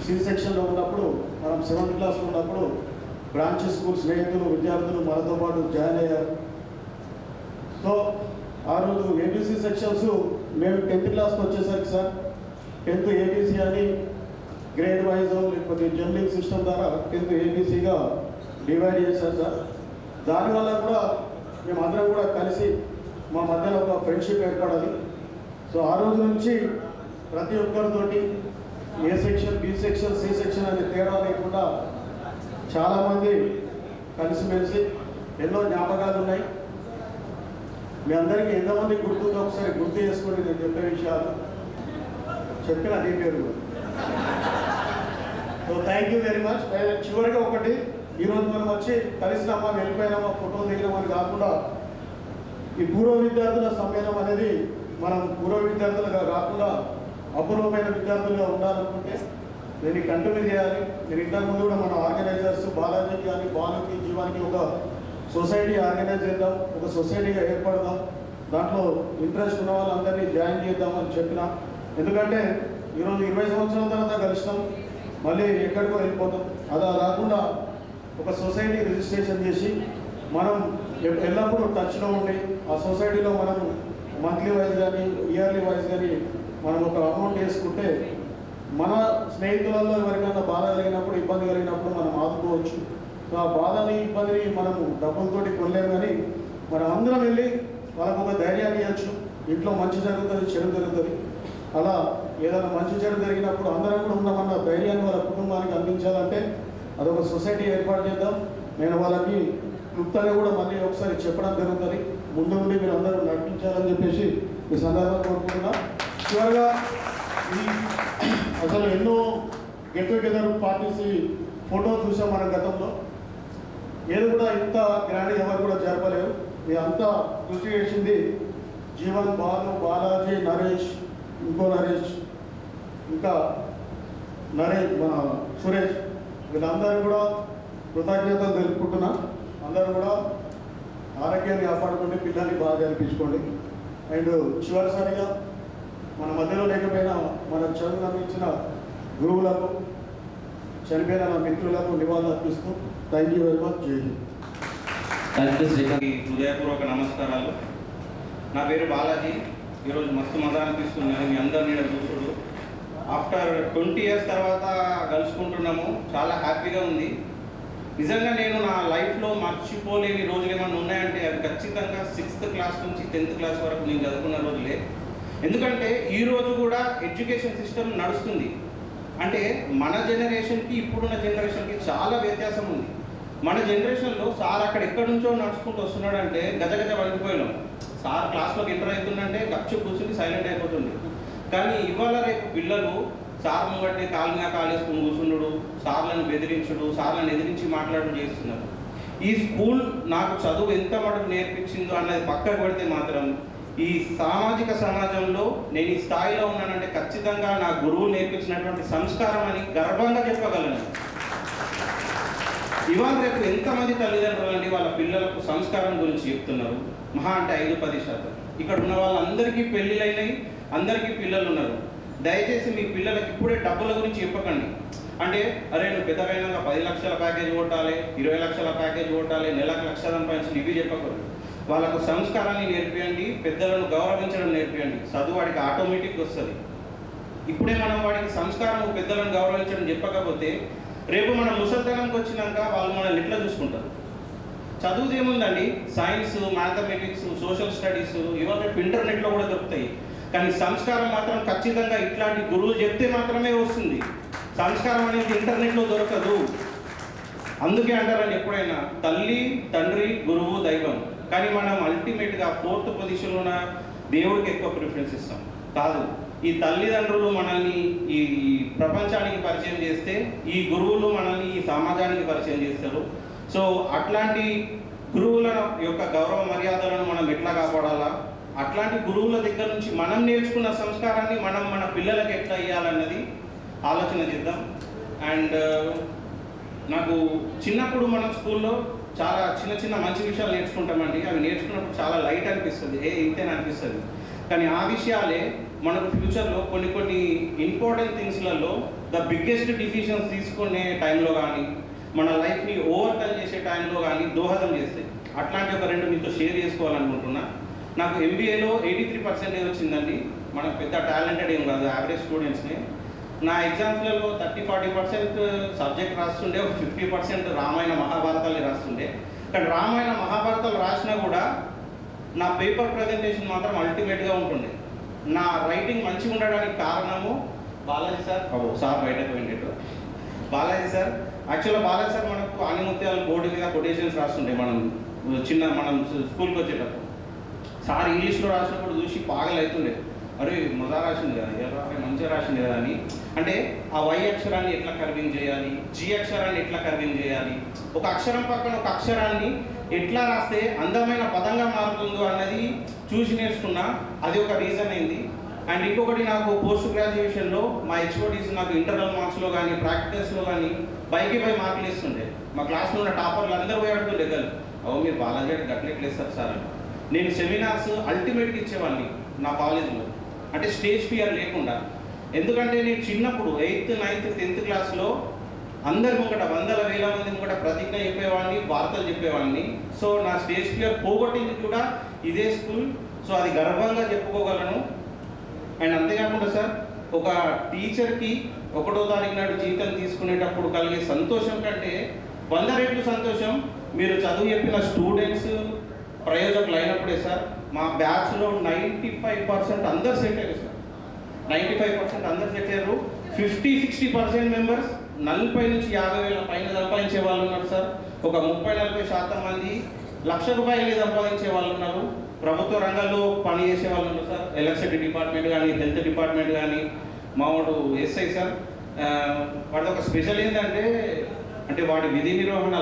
సి సెక్షన్లో ఉన్నప్పుడు మనం 7th క్లాస్లో ఉన్నప్పుడు బ్రాంచ్ స్కూల్ స్నేహితులు, విద్యార్థులు మనతో పాటు జాయిన్ అయ్యారు. సో ఆ రోజు ఏబీసీ సెక్షన్స్ మేము 10th క్లాస్కి వచ్చేసరికి సార్ 10th ఏబీసీ అని గ్రేడ్ వైజ్ లేకపోతే జంబ్లింగ్ సిస్టమ్ ద్వారా 10th ఏబీసీగా డివైడ్ చేశారు సార్. దానివల్ల కూడా మేమందరం కూడా కలిసి మా మధ్యలో ఒక ఫ్రెండ్షిప్ ఏర్పడాలి. సో ఆ రోజు నుంచి ప్రతి ఒక్కరితోటి A section, B section, C section అనే తేడా లేకుండా చాలామంది కలిసిమెలిసి ఎన్నో జ్ఞాపకాలు ఉన్నాయి. మీ అందరికీ ఎంతమంది గుర్తుందో ఒకసారి గుర్తు చేసుకొని నేను చెప్పే విషయాలు చెప్పిన అదే పేరు. So thank you very much. చివరిగా ఒకటి, ఈరోజు మనం వచ్చి కలిసినామా, వెళ్ళిపోయినామా, ఫోటోలు దిగినామని కాకుండా ఈ పూర్వ విద్యార్థుల సమ్మేళనం అనేది మనం పూర్వ విద్యార్థులుగా కాకుండా అపూర్వమైన విద్యార్థులుగా ఉండాలనుకుంటే దీన్ని కంటిన్యూ చేయాలి. నేను ఇంతకుముందు కూడా మన ఆర్గనైజర్స్ బాలాజీకి కానీ బాలుకి, జీవానికి ఒక సొసైటీ ఆర్గనైజ్ చేద్దాం, ఒక సొసైటీగా ఏర్పడదాం, దాంట్లో ఇంట్రెస్ట్ ఉన్న వాళ్ళందరినీ జాయిన్ చేద్దామని చెప్పిన. ఎందుకంటే ఈరోజు 20 సంవత్సరాల తర్వాత కలిసినాం, మళ్ళీ ఎక్కడికో వెళ్ళిపోతాం. అలా కాకుండా ఒక సొసైటీ రిజిస్ట్రేషన్ చేసి మనం ఎల్లప్పుడూ టచ్లో ఉండి ఆ సొసైటీలో మనం మంత్లీ వైజ్ కానీ ఇయర్లీ వైజ్ కానీ మనం ఒక అమౌంట్ వేసుకుంటే మన స్నేహితులలో ఎవరికైనా బాధ కలిగినప్పుడు ఇబ్బంది కలిగినప్పుడు మనం ఆదుకోవచ్చు. సో ఆ బాధని ఇబ్బందిని మనము డబ్బులతోటి కొనలేము, కానీ మనం అందరం వెళ్ళి వాళ్ళకు ఒక ధైర్యాన్ని ఇవ్వచ్చు. ఇంట్లో మంచి జరుగుతుంది, చెడు జరుగుతుంది. అలా ఏదైనా మంచి చెడు జరిగినప్పుడు అందరం కూడా ఉన్నామన్న ధైర్యాన్ని వాళ్ళ కుటుంబానికి అందించాలంటే అదొక సొసైటీ ఏర్పాటు చేద్దాం. నేను వాళ్ళకి క్లుప్తంగా కూడా మళ్ళీ ఒకసారి చెప్పడం జరుగుతుంది. ముందు నుండి మీరు అందరూ నడిపించాలని చెప్పేసి ఈ సందర్భంగా కోరుకుంటున్నా. చివరిగా ఈ అసలు ఎన్నో గెట్ టుగెదర్ పార్టీస్ ఫోటో చూసాం మన గతంలో. ఏది కూడా ఇంత గ్రాండ్ ఎవరు కూడా జరపలేరు. ఇదంతా కృషి చేసింది జీవన్, బాలు, బాలాజీ, నరేష్, ఇంకో నరేష్, ఇంకా నరేష్, మన సురేష్, వీళ్ళందరూ కూడా కృతజ్ఞతలు తెలుపుకుంటున్నా. అందరూ కూడా ఆరోగ్యాన్ని కాపాడుకోండి, పిల్లల్ని బాగా జరిపించుకోండి. అండ్ చివరిసారిగా మన మధ్యలో లేకపోయినా మన చదువు అందించిన గురువులకు, చనిపోయిన నా మిత్రులకు నివాళులు అర్పిస్తూ థ్యాంక్ యూ వెరీ మచ్. జై హింద్. హృదయపూర్వక నమస్కారాలు. నా పేరు బాలాజీ. ఈరోజు మస్తు మజా అనిపిస్తున్నాను మీ అందరినీ చూసుడు. ఆఫ్టర్ 20 years తర్వాత కలుసుకుంటున్నాము. చాలా హ్యాపీగా ఉంది. నిజంగా నేను నా లైఫ్లో మర్చిపోలేని రోజులు ఏమన్నా ఉన్నాయంటే అది ఖచ్చితంగా 6th క్లాస్ నుంచి 10th క్లాస్ వరకు నేను చదువుకున్న రోజులే. ఎందుకంటే ఈరోజు కూడా ఎడ్యుకేషన్ సిస్టమ్ నడుస్తుంది. అంటే మన జనరేషన్కి ఇప్పుడున్న జనరేషన్కి చాలా వ్యత్యాసం ఉంది. మన జనరేషన్లో సార్ అక్కడ ఎక్కడి నుంచో నడుచుకుంటూ వస్తున్నాడంటే గజగజ వణికిపోయినాం. సార్ క్లాస్లోకి ఎంటర్ అవుతుందంటే గచ్చు కూర్చుని సైలెంట్ అయిపోతుంది. కానీ ఇవాళ రేపు పిల్లలు సార్ ముంగట్టే కాలు మీద కాలేసుకుని కూర్చున్నాడు, సార్లను బెదిరించుడు, సార్లను ఎదిరించి మాట్లాడడం చేస్తున్నారు. ఈ స్కూల్ నాకు చదువు ఎంత మటుకు నేర్పించిందో అన్నది పక్కకు పెడితే మాత్రం ఈ సామాజిక సమాజంలో నేను ఈ స్థాయిలో ఉన్నానంటే ఖచ్చితంగా నా గురువు నేర్పించినటువంటి సంస్కారం అని గర్వంగా చెప్పగలను. ఇవాళ రేపు ఎంతమంది తల్లిదండ్రులండి వాళ్ళ పిల్లలకు సంస్కారం గురించి చెప్తున్నారు? మహా అంటే 5-10%. ఇక్కడ ఉన్న వాళ్ళందరికీ పెళ్ళిళ్ళైనాయి, అందరికీ పిల్లలు ఉన్నారు. దయచేసి మీ పిల్లలకి ఇప్పుడే డబ్బుల గురించి చెప్పకండి. అంటే అరే నువ్వు పెద్దగైనాక 10 లక్షల ప్యాకేజ్ కొట్టాలి, 20 లక్షల ప్యాకేజ్ కొట్టాలి, నెలకు 1,00,000 సంపాదించి ఇవి చెప్పకూడదు. వాళ్ళకు సంస్కారాన్ని నేర్పియండి, పెద్దలను గౌరవించడం నేర్పియండి. చదువు వాడికి ఆటోమేటిక్ వస్తుంది. ఇప్పుడే మనం వాడికి సంస్కారం, పెద్దలను గౌరవించడం చెప్పకపోతే రేపు మనం ముసలితనంకి వచ్చినాక వాళ్ళు మనల్ని ఎట్లా చూసుకుంటారు? చదువుది ఏముందండి, సైన్స్, మ్యాథమెటిక్స్, సోషల్ స్టడీస్ ఇవాళ రేపు ఇంటర్నెట్లో కూడా దొరుకుతాయి. కానీ సంస్కారం మాత్రం ఖచ్చితంగా ఇట్లాంటి గురువులు చెప్తే మాత్రమే వస్తుంది. సంస్కారం అనేది ఇంటర్నెట్లో దొరకదు. అందుకే అంటారని ఎప్పుడైనా తల్లి, తండ్రి, గురువు, దైవం. కానీ మనం అల్టిమేట్గా 4th పొజిషన్లో ఉన్న దేవుడికి ఎక్కువ ప్రిఫరెన్స్ ఇస్తాం. కాదు, ఈ తల్లిదండ్రులు మనల్ని ఈ ప్రపంచానికి పరిచయం చేస్తే ఈ గురువులు మనల్ని ఈ సమాజానికి పరిచయం చేస్తారు. సో అట్లాంటి గురువుల యొక్క గౌరవ మర్యాదలను మనం ఎట్లా కాపాడాలా, అట్లాంటి గురువుల దగ్గర నుంచి మనం నేర్చుకున్న సంస్కారాన్ని మనం మన పిల్లలకి ఎట్లా ఇవ్వాలన్నది ఆలోచన చేద్దాం. అండ్ నాకు చిన్నప్పుడు మనం స్కూల్లో చాలా చిన్న చిన్న మంచి విషయాలు నేర్చుకుంటామండి. అవి నేర్చుకున్నప్పుడు చాలా లైట్ అనిపిస్తుంది, ఇంతేనా అనిపిస్తుంది. కానీ ఆ విషయాలే మనకు ఫ్యూచర్లో కొన్ని ఇంపార్టెంట్ థింగ్స్లలో ద బిగ్గెస్ట్ డిసిషన్స్ తీసుకునే టైంలో కానీ మన లైఫ్ని ఓవర్కమ్ చేసే టైంలో కానీ దోహదం చేస్తాయి. అట్లాంటి ఒక 2 మీతో షేర్ చేసుకోవాలనుకుంటున్నా. నాకు MBAలో 83% వచ్చిందండి. మనకు పెద్ద టాలెంటెడ్ ఏం కాదు, యావరేజ్ స్టూడెంట్స్ని. నా ఎగ్జామ్స్లలో 30-40% సబ్జెక్ట్ రాస్తుండే, 50% రామాయణ మహాభారతాలు రాస్తుండే. కానీ రామాయణ మహాభారతాలు రాసినా కూడా నా పేపర్ ప్రజెంటేషన్ మాత్రం అల్టిమేట్గా ఉంటుండే. నా రైటింగ్ మంచిగా ఉండడానికి కారణము బాలాజీ సార్. సార్ బయటకు వెళ్ళేట్టు బాలాజీ సార్. యాక్చువల్గా బాలాజీ సార్ మనకు ఆనిముత్యాల బోర్డు మీద కొటేషన్స్ రాస్తుండే. మనం స్కూల్కి వచ్చేటప్పుడు సార్ ఇంగ్లీష్లో రాసినప్పుడు చూసి పాగలవుతుండే, అరే మజా రాసింది కదా, ఎలా మంచిగా రాసింది కదా అని. అంటే ఆ Y అక్షరాన్ని ఎట్లా కర్వింగ్ చేయాలి, G అక్షరాన్ని ఎట్లా కర్వింగ్ చేయాలి, ఒక అక్షరం పక్కన ఒక అక్షరాన్ని ఎట్లా రాస్తే అందమైన పదంగా మారుతుందో అన్నది చూసి నేర్చుకున్నా. అది ఒక రీజన్ అయింది. అండ్ ఇంకొకటి, నాకు పోస్ట్ గ్రాడ్యుయేషన్లో మా HODs నాకు ఇంటర్నల్ మార్క్స్లో కానీ ప్రాక్టికల్స్లో కానీ పైకి మార్కులు ఇస్తుండే. మా క్లాస్లో ఉన్న టాపర్లు అందరూ పోయాడుతుండే గలు, అవు మీరు బాలాజీ గట్లెట్లేస్తారు సార్ అని. నేను సెమినార్స్ అల్టిమేట్గా ఇచ్చేవాడిని నా కాలేజీలో, అంటే స్టేజ్ ఫియర్ లేకుండా. ఎందుకంటే నేను చిన్నప్పుడు 8th, 9th, 10th క్లాస్లో అందరి ముంగట వందల వేల మంది ముంగట ప్రతిజ్ఞ చెప్పేవాడిని, వార్తలు చెప్పేవాడిని. సో నా స్టేజ్ ఫియర్ పోగొట్టింది కూడా ఇదే స్కూల్. సో అది గర్వంగా చెప్పుకోగలను. అండ్ అంతేకాకుండా సార్, ఒక టీచర్కి 1వ తారీఖు నాడు జీతం తీసుకునేటప్పుడు కలిగే సంతోషం కంటే 100 రెట్లు సంతోషం మీరు చదువు చెప్పిన స్టూడెంట్స్ ప్రయోజకులు అయినప్పుడే సార్. మా బ్యాచ్లో 95% అందరు సెట్ అయ్యారు సార్. 95% అందరు సెట్ అయ్యారు. 50-60% మెంబర్స్ 40 నుంచి 50,000 పైన సంపాదించే వాళ్ళు ఉన్నారు సార్. ఒక 30-40% మంది ₹1,00,000 సంపాదించే వాళ్ళు ఉన్నారు. ప్రభుత్వ రంగాల్లో పనిచేసే వాళ్ళు ఉన్నారు సార్. ఎలక్ట్రిసిటీ డిపార్ట్మెంట్ కానీ, హెల్త్ డిపార్ట్మెంట్ కానీ. మావాడు ఎస్ఐ సార్, వాడి ఒక స్పెషల్ ఏంటంటే వాడి విధి నిర్వహణలో